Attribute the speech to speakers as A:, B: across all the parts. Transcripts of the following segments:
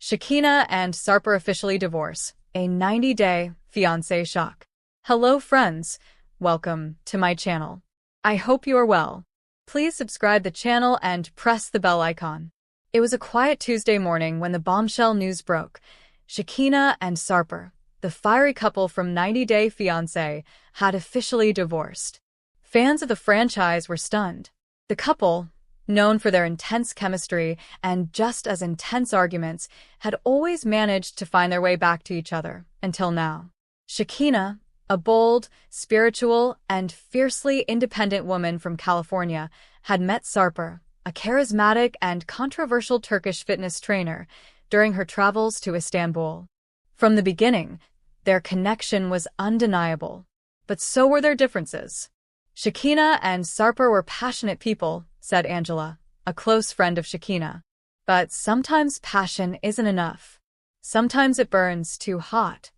A: Shekinah and Sarper officially divorce. A 90-day fiancé shock. Hello friends, welcome to my channel. I hope you are well. Please subscribe the channel and press the bell icon. It was a quiet Tuesday morning when the bombshell news broke. Shekinah and Sarper, the fiery couple from 90 Day Fiancé, had officially divorced. Fans of the franchise were stunned. The couple, known for their intense chemistry and just as intense arguments, had always managed to find their way back to each other, until now. Shekinah, a bold, spiritual, and fiercely independent woman from California, had met Sarper, a charismatic and controversial Turkish fitness trainer, during her travels to Istanbul. From the beginning, their connection was undeniable, but so were their differences. Shekinah and Sarper were passionate people, said Angela, a close friend of Shekinah. But sometimes passion isn't enough. Sometimes it burns too hot.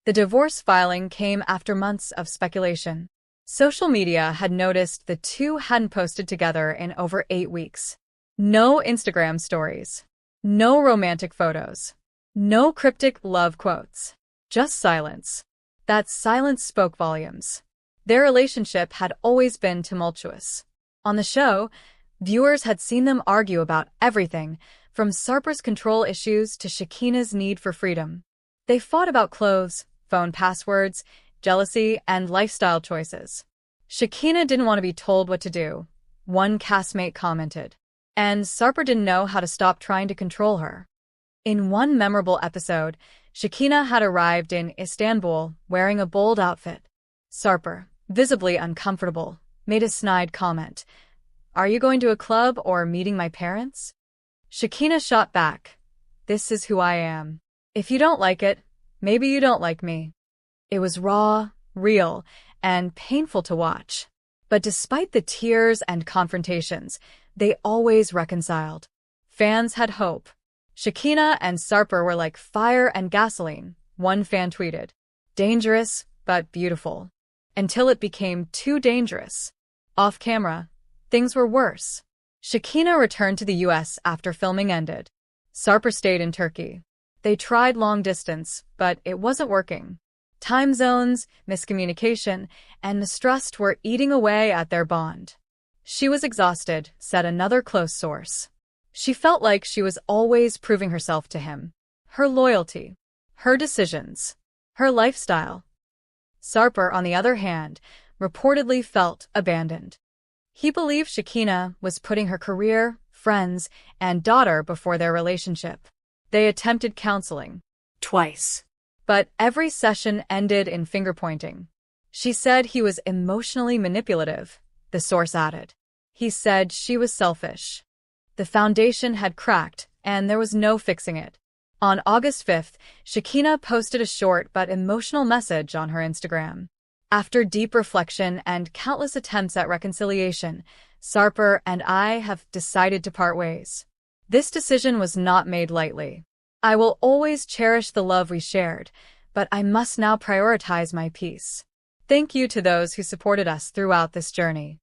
A: The divorce filing came after months of speculation. Social media had noticed the two hadn't posted together in over 8 weeks. No Instagram stories. No romantic photos. No cryptic love quotes. Just silence. That silence spoke volumes. Their relationship had always been tumultuous. On the show, viewers had seen them argue about everything, from Sarper's control issues to Shekinah's need for freedom. They fought about clothes, phone passwords, jealousy, and lifestyle choices. Shekinah didn't want to be told what to do, one castmate commented. And Sarper didn't know how to stop trying to control her. In one memorable episode, Shekinah had arrived in Istanbul wearing a bold outfit. Sarper, visibly uncomfortable, made a snide comment. "Are you going to a club or meeting my parents?" Shekinah shot back. "This is who I am. If you don't like it, maybe you don't like me." It was raw, real, and painful to watch. But despite the tears and confrontations, they always reconciled. Fans had hope. Shekinah and Sarper were like fire and gasoline, one fan tweeted. Dangerous, but beautiful. Until it became too dangerous. Off camera, things were worse. Shekinah returned to the US after filming ended. Sarper stayed in Turkey. They tried long distance, but it wasn't working. Time zones, miscommunication, and mistrust were eating away at their bond. She was exhausted, said another close source. She felt like she was always proving herself to him. Her loyalty, her decisions, her lifestyle. Sarper, on the other hand, reportedly felt abandoned. He believed Shekinah was putting her career, friends, and daughter before their relationship. They attempted counseling. Twice. But every session ended in finger-pointing. She said he was emotionally manipulative, the source added. He said she was selfish. The foundation had cracked, and there was no fixing it. On August 5th, Shekinah posted a short but emotional message on her Instagram. After deep reflection and countless attempts at reconciliation, Sarper and I have decided to part ways. This decision was not made lightly. I will always cherish the love we shared, but I must now prioritize my peace. Thank you to those who supported us throughout this journey.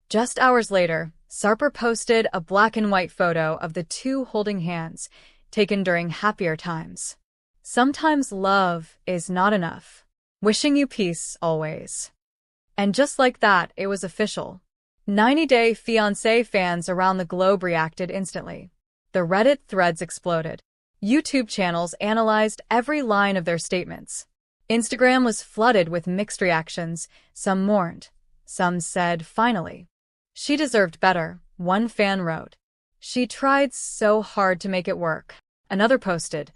A: Just hours later, Sarper posted a black-and-white photo of the two holding hands, taken during happier times. Sometimes love is not enough. Wishing you peace always. And just like that, it was official. 90 Day Fiancé fans around the globe reacted instantly. The Reddit threads exploded. YouTube channels analyzed every line of their statements. Instagram was flooded with mixed reactions. Some mourned. Some said, finally. She deserved better, one fan wrote. She tried so hard to make it work. Another posted,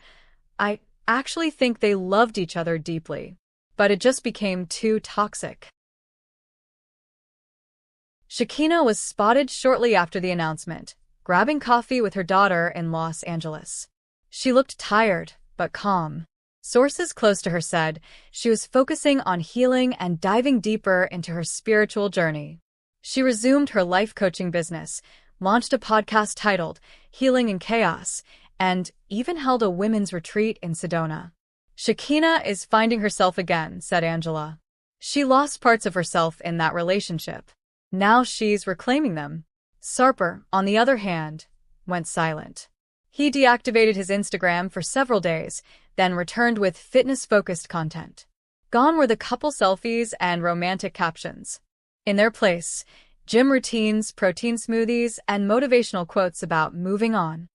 A: I actually think they loved each other deeply, but it just became too toxic. Shekinah was spotted shortly after the announcement, grabbing coffee with her daughter in Los Angeles. She looked tired, but calm. Sources close to her said she was focusing on healing and diving deeper into her spiritual journey. She resumed her life coaching business, launched a podcast titled Healing in Chaos, and even held a women's retreat in Sedona. Shekinah is finding herself again, said Angela. She lost parts of herself in that relationship. Now she's reclaiming them. Sarper, on the other hand, went silent. He deactivated his Instagram for several days, then returned with fitness-focused content. Gone were the couple selfies and romantic captions. In their place, gym routines, protein smoothies, and motivational quotes about moving on.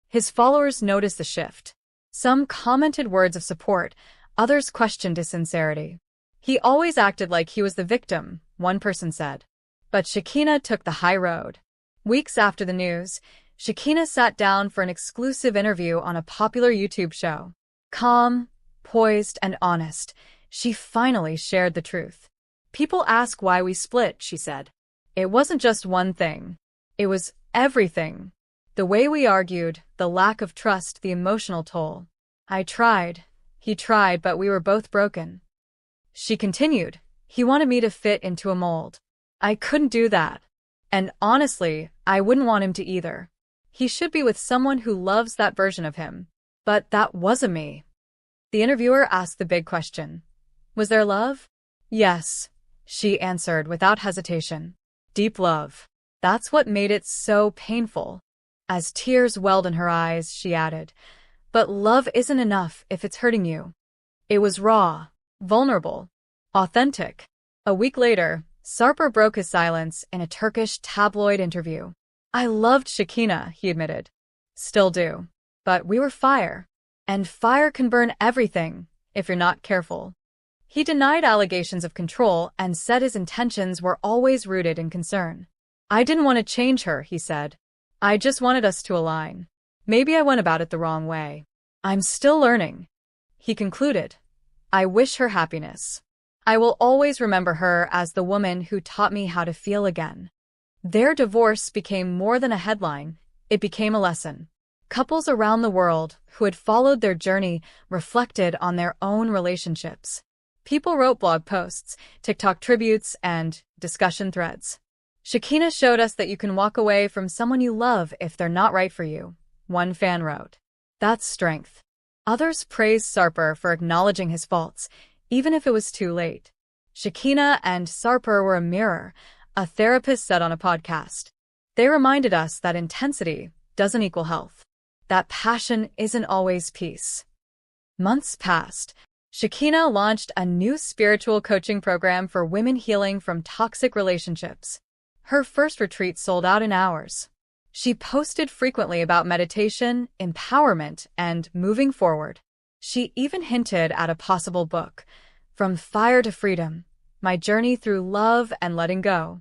A: His followers noticed the shift. Some commented words of support, others questioned his sincerity. He always acted like he was the victim, one person said. But Shekinah took the high road. Weeks after the news, Shekinah sat down for an exclusive interview on a popular YouTube show. Calm, poised, and honest, she finally shared the truth. People ask why we split, she said. It wasn't just one thing. It was everything. The way we argued, the lack of trust, the emotional toll. I tried. He tried, but we were both broken. She continued. He wanted me to fit into a mold. I couldn't do that. And honestly, I wouldn't want him to either. He should be with someone who loves that version of him. But that wasn't me. The interviewer asked the big question. Was there love? Yes, she answered without hesitation. Deep love. That's what made it so painful. As tears welled in her eyes, she added, but love isn't enough if it's hurting you. It was raw, vulnerable, authentic. A week later, Sarper broke his silence in a Turkish tabloid interview. I loved Shekinah, he admitted. Still do. But we were fire. And fire can burn everything, if you're not careful. He denied allegations of control and said his intentions were always rooted in concern. I didn't want to change her, he said. I just wanted us to align. Maybe I went about it the wrong way. I'm still learning. He concluded. I wish her happiness. I will always remember her as the woman who taught me how to feel again. Their divorce became more than a headline. It became a lesson. Couples around the world who had followed their journey reflected on their own relationships. People wrote blog posts, TikTok tributes, and discussion threads. Shekinah showed us that you can walk away from someone you love if they're not right for you, one fan wrote. That's strength. Others praised Sarper for acknowledging his faults, even if it was too late. Shekinah and Sarper were a mirror, a therapist said on a podcast. They reminded us that intensity doesn't equal health, that passion isn't always peace. Months passed. Shekinah launched a new spiritual coaching program for women healing from toxic relationships. Her first retreat sold out in hours. She posted frequently about meditation, empowerment, and moving forward. She even hinted at a possible book, From Fire to Freedom, My Journey Through Love and Letting Go.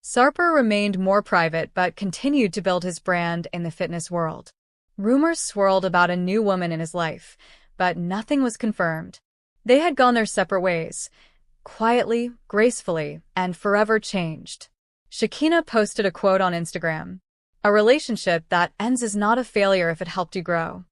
A: Sarper remained more private but continued to build his brand in the fitness world. Rumors swirled about a new woman in his life, but nothing was confirmed. They had gone their separate ways, quietly, gracefully, and forever changed. Shekinah posted a quote on Instagram. A relationship that ends is not a failure if it helped you grow.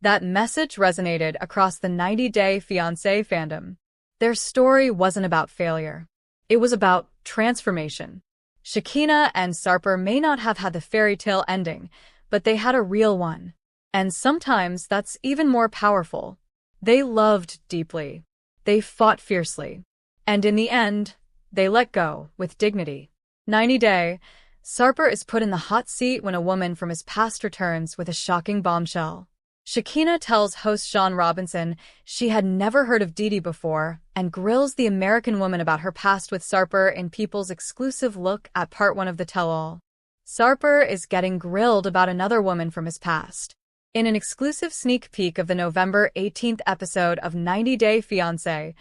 A: That message resonated across the 90-day Fiancé fandom. Their story wasn't about failure. It was about transformation. Shekinah and Sarper may not have had the fairy tale ending, but they had a real one. And sometimes that's even more powerful. They loved deeply. They fought fiercely. And in the end, they let go with dignity. 90-day. Sarper is put in the hot seat when a woman from his past returns with a shocking bombshell. Shekinah tells host Sean Robinson she had never heard of Didi before and grills the American woman about her past with Sarper in People's exclusive look at part 1 of the tell-all. Sarper is getting grilled about another woman from his past. In an exclusive sneak peek of the November 18th episode of 90-Day Fiancé,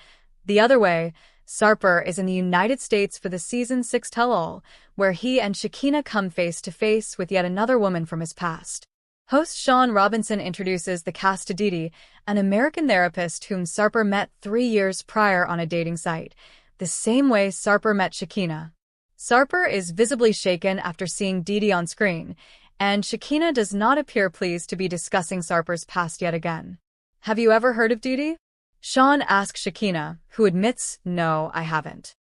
A: The Other Way, Sarper is in the United States for the Season 6 tell-all, where he and Shekinah come face-to-face with yet another woman from his past. Host Sean Robinson introduces the cast to Didi, an American therapist whom Sarper met 3 years prior on a dating site, the same way Sarper met Shekinah. Sarper is visibly shaken after seeing Didi on screen, and Shekinah does not appear pleased to be discussing Sarper's past yet again. Have you ever heard of Didi? Sean asks Shekinah, who admits, no, I haven't.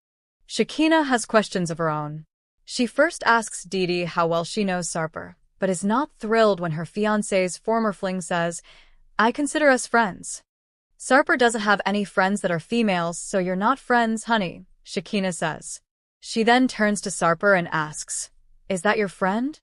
A: Shekinah has questions of her own. She first asks Didi how well she knows Sarper, but is not thrilled when her fiancé's former fling says, I consider us friends. Sarper doesn't have any friends that are females, so you're not friends, honey, Shekinah says. She then turns to Sarper and asks, is that your friend?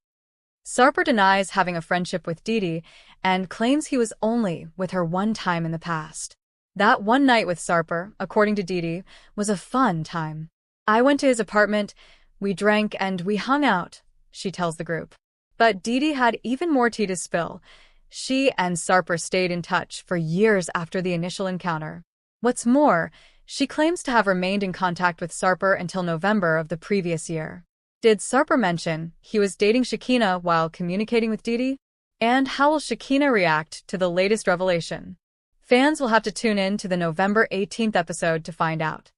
A: Sarper denies having a friendship with Didi and claims he was only with her one time in the past. That one night with Sarper, according to Didi, was a fun time. I went to his apartment, we drank and we hung out, she tells the group. But Didi had even more tea to spill. She and Sarper stayed in touch for years after the initial encounter. What's more, she claims to have remained in contact with Sarper until November of the previous year. Did Sarper mention he was dating Shekinah while communicating with Didi? And how will Shekinah react to the latest revelation? Fans will have to tune in to the November 18th episode to find out.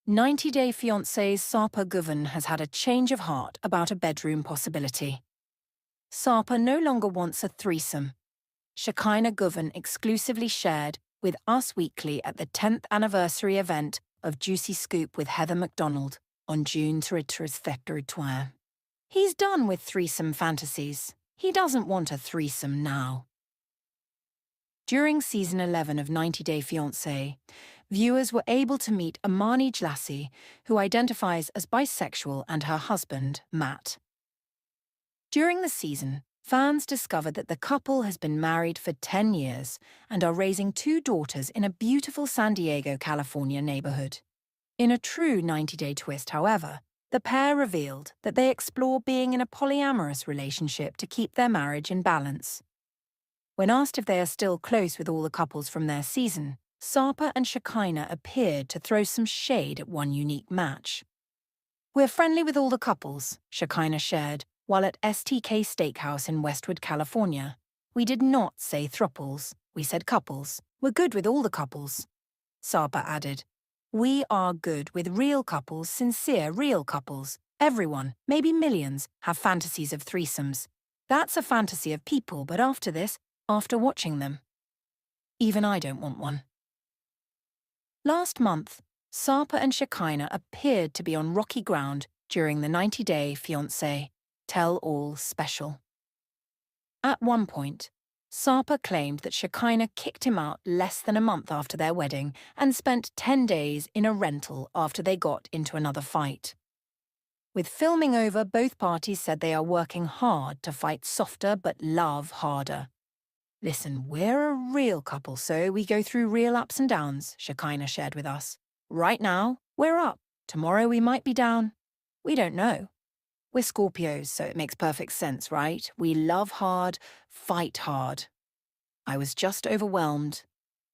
B: 90-Day Fiancé Sarper Govan has had a change of heart about a bedroom possibility. Sarper no longer wants a threesome. Shekinah Govan exclusively shared with Us Weekly at the 10th anniversary event of Juicy Scoop with Heather McDonald on June 23. He's done with threesome fantasies. He doesn't want a threesome now. During season 11 of 90-Day Fiancé, viewers were able to meet Amani Jlassi, who identifies as bisexual, and her husband, Matt. During the season, fans discovered that the couple has been married for 10 years and are raising 2 daughters in a beautiful San Diego, California neighborhood. In a true 90-day twist, however, the pair revealed that they explore being in a polyamorous relationship to keep their marriage in balance. When asked if they are still close with all the couples from their season, Sarper and Shekinah appeared to throw some shade at one unique match. "We're friendly with all the couples," Shekinah shared, while at STK Steakhouse in Westwood, California. "We did not say throuples, we said couples. We're good with all the couples." Sarper added, "We are good with real couples, sincere real couples. Everyone, maybe millions, have fantasies of threesomes. That's a fantasy of people, but after this, after watching them, even I don't want one." Last month, Sarper and Shekinah appeared to be on rocky ground during the 90-Day Fiancé Tell-All special. At one point, Sarper claimed that Shekinah kicked him out less than a month after their wedding and spent 10 days in a rental after they got into another fight. With filming over, both parties said they are working hard to fight softer but love harder. "Listen, we're a real couple, so we go through real ups and downs," Shekinah shared with us. "Right now, we're up. Tomorrow we might be down. We don't know. We're Scorpios, so it makes perfect sense, right? We love hard, fight hard." I was just overwhelmed.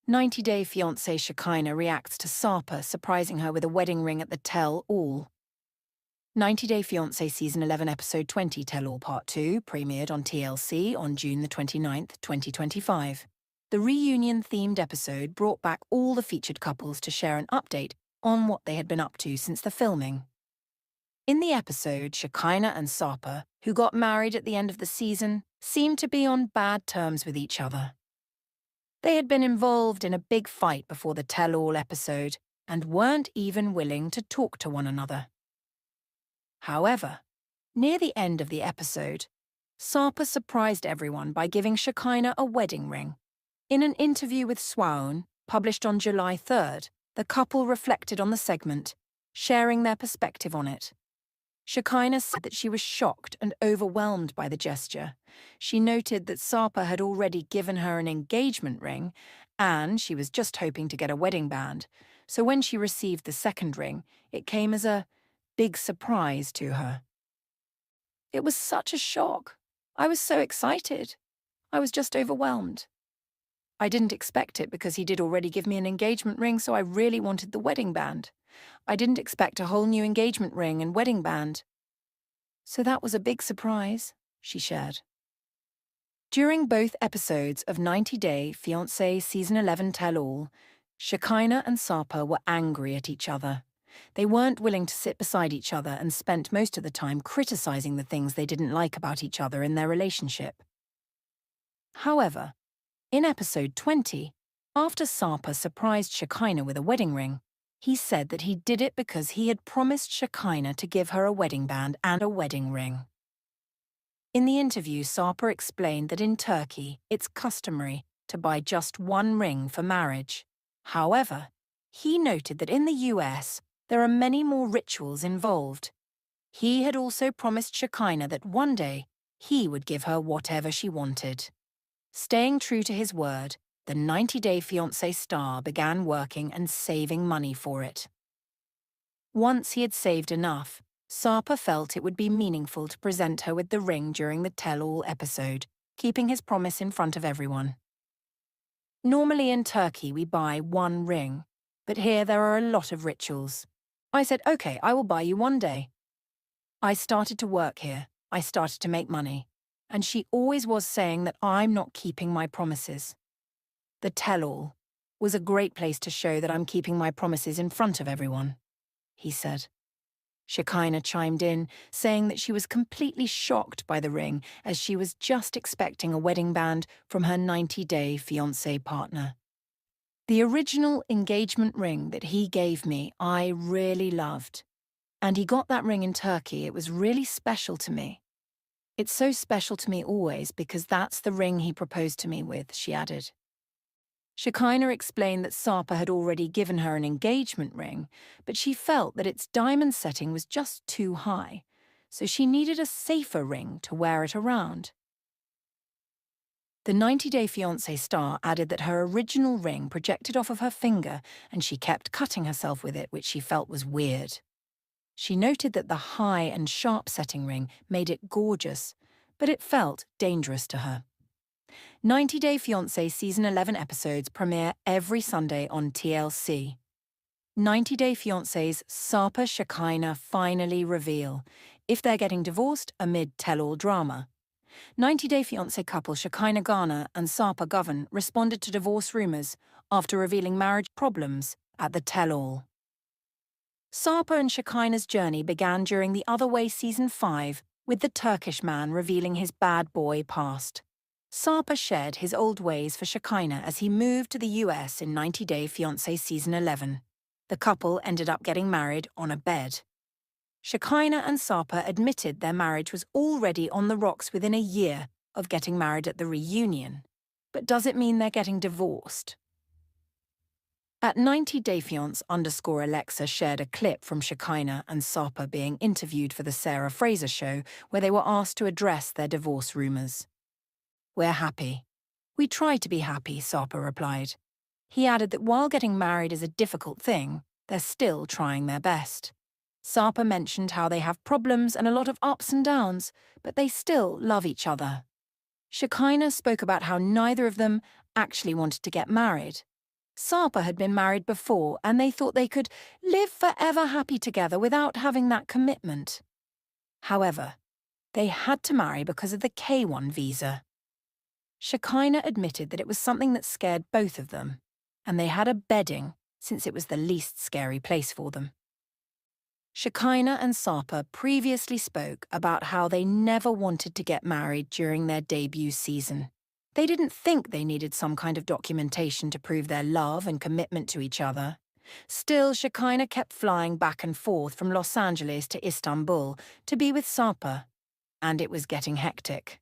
B: 90-Day Fiancé Shekinah reacts to Sarper surprising her with a wedding ring at the Tell-All. 90-Day Fiancé Season 11 Episode 20 Tell-All Part 2 premiered on TLC on June 29, 2025. The reunion-themed episode brought back all the featured couples to share an update on what they had been up to since the filming. In the episode, Shekinah and Sarper, who got married at the end of the season, seemed to be on bad terms with each other. They had been involved in a big fight before the Tell-All episode and weren't even willing to talk to one another. However, near the end of the episode, Sarper surprised everyone by giving Shekinah a wedding ring. In an interview with Swaun, published on July 3rd, the couple reflected on the segment, sharing their perspective on it. Shekinah said that she was shocked and overwhelmed by the gesture. She noted that Sarper had already given her an engagement ring, and she was just hoping to get a wedding band. So when she received the second ring, it came as a big surprise to her. "It was such a shock. I was so excited. I was just overwhelmed. I didn't expect it because he did already give me an engagement ring, so I really wanted the wedding band. I didn't expect a whole new engagement ring and wedding band. So that was a big surprise," she shared. During both episodes of 90-Day Fiancé Season 11 Tell-All, Shekinah and Sarper were angry at each other. They weren't willing to sit beside each other and spent most of the time criticizing the things they didn't like about each other in their relationship. However, in episode 20, after Sarper surprised Shekinah with a wedding ring, he said that he did it because he had promised Shekinah to give her a wedding band and a wedding ring. In the interview, Sarper explained that in Turkey, it's customary to buy just one ring for marriage. However, he noted that in the US, there are many more rituals involved. He had also promised Shekinah that one day he would give her whatever she wanted. Staying true to his word, the 90-day fiancé star began working and saving money for it. Once he had saved enough, Sarper felt it would be meaningful to present her with the ring during the tell-all episode, keeping his promise in front of everyone. Normally in Turkey we buy one ring, but here there are a lot of rituals. I said, okay, I will buy you one day. I started to work here, I started to make money, and she always was saying that I'm not keeping my promises. The tell-all was a great place to show that I'm keeping my promises in front of everyone, he said. Shekinah chimed in, saying that she was completely shocked by the ring as she was just expecting a wedding band from her 90-day fiancé partner. The original engagement ring that he gave me, I really loved. And he got that ring in Turkey. It was really special to me. It's so special to me always because that's the ring he proposed to me with, she added. Shekinah explained that Sarper had already given her an engagement ring, but she felt that its diamond setting was just too high, so she needed a safer ring to wear it around. The 90-day fiancé star added that her original ring projected off of her finger and she kept cutting herself with it, which she felt was weird. She noted that the high and sharp setting ring made it gorgeous, but it felt dangerous to her. 90-Day Fiancé Season 11 episodes premiere every Sunday on TLC. 90-Day Fiancé's Sarper Shekinah finally reveal if they're getting divorced amid tell-all drama. 90-Day Fiancé couple Shekinah and Sarper Govan responded to divorce rumors after revealing marriage problems at the tell-all. Sarper and Shekinah's journey began during The Other Way Season 5 with the Turkish man revealing his bad boy past. Sarper shared his old ways for Shekinah as he moved to the US in 90-Day Fiancé Season 11. The couple ended up getting married on a bed. Shekinah and Sarper admitted their marriage was already on the rocks within a year of getting married at the reunion. But does it mean they're getting divorced? At 90-Day Fiance_Alexa shared a clip from Shekinah and Sarper being interviewed for the Sarah Fraser show where they were asked to address their divorce rumors. "We're happy. We try to be happy," Sarper replied. He added that while getting married is a difficult thing, they're still trying their best. Sarper mentioned how they have problems and a lot of ups and downs, but they still love each other. Shekinah spoke about how neither of them actually wanted to get married. Sarper had been married before and they thought they could live forever happy together without having that commitment. However, they had to marry because of the K-1 visa. Shekinah admitted that it was something that scared both of them, and they had a bedding since it was the least scary place for them. Shekinah and Sarper previously spoke about how they never wanted to get married during their debut season. They didn't think they needed some kind of documentation to prove their love and commitment to each other. Still, Shekinah kept flying back and forth from Los Angeles to Istanbul to be with Sarper, and it was getting hectic.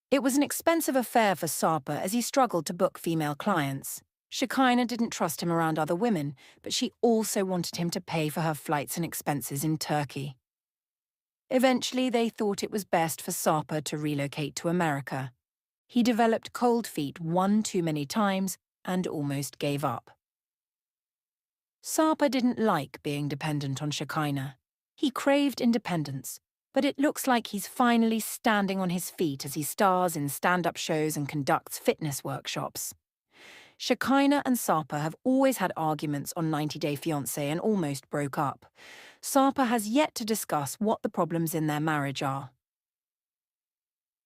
B: It was an expensive affair for Sarper as he struggled to book female clients. Shekinah didn't trust him around other women, but she also wanted him to pay for her flights and expenses in Turkey. Eventually, they thought it was best for Sarper to relocate to America. He developed cold feet one too many times and almost gave up. Sarper didn't like being dependent on Shekinah. He craved independence, but it looks like he's finally standing on his feet as he stars in stand-up shows and conducts fitness workshops. Shekinah and Sarper have always had arguments on 90-Day Fiancé and almost broke up. Sarper has yet to discuss what the problems in their marriage are.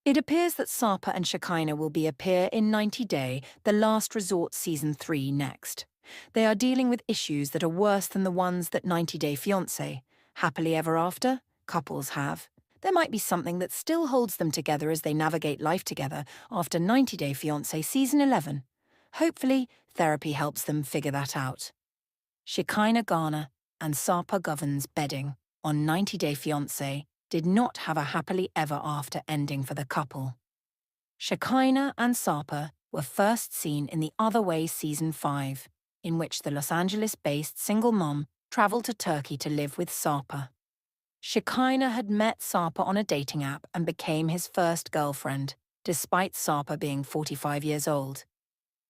B: It appears that Sarper and Shekinah will appear in 90-Day, The Last Resort Season 3 next. They are dealing with issues that are worse than the ones that 90-Day Fiancé, Happily Ever After, couples have. There might be something that still holds them together as they navigate life together after 90-Day Fiancé Season 11. Hopefully, therapy helps them figure that out. Shekinah and Sarper Govan's bedding on 90-Day Fiancé did not have a happily ever after ending for the couple. Shekinah and Sarper were first seen in The Other Way Season 5, in which the Los Angeles-based single mom traveled to Turkey to live with Sarper. Shekinah had met Sarper on a dating app and became his first girlfriend, despite Sarper being 45 years old.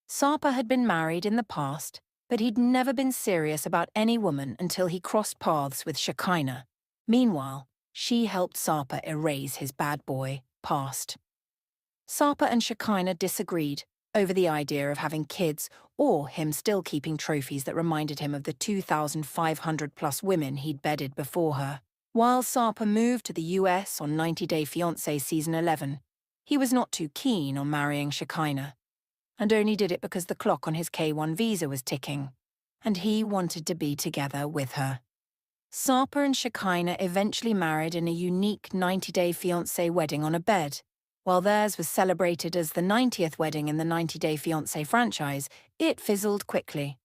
B: Sarper had been married in the past, but he'd never been serious about any woman until he crossed paths with Shekinah. Meanwhile, she helped Sarper erase his bad boy past. Sarper and Shekinah disagreed over the idea of having kids or him still keeping trophies that reminded him of the 2,500-plus women he'd bedded before her. While Sarper moved to the US on 90 Day Fiancé Season 11, he was not too keen on marrying Shekinah, and only did it because the clock on his K-1 visa was ticking, and he wanted to be together with her. Sarper and Shekinah eventually married in a unique 90 Day Fiancé wedding on a bed. While theirs was celebrated as the 90th wedding in the 90 Day Fiancé franchise, it fizzled quickly.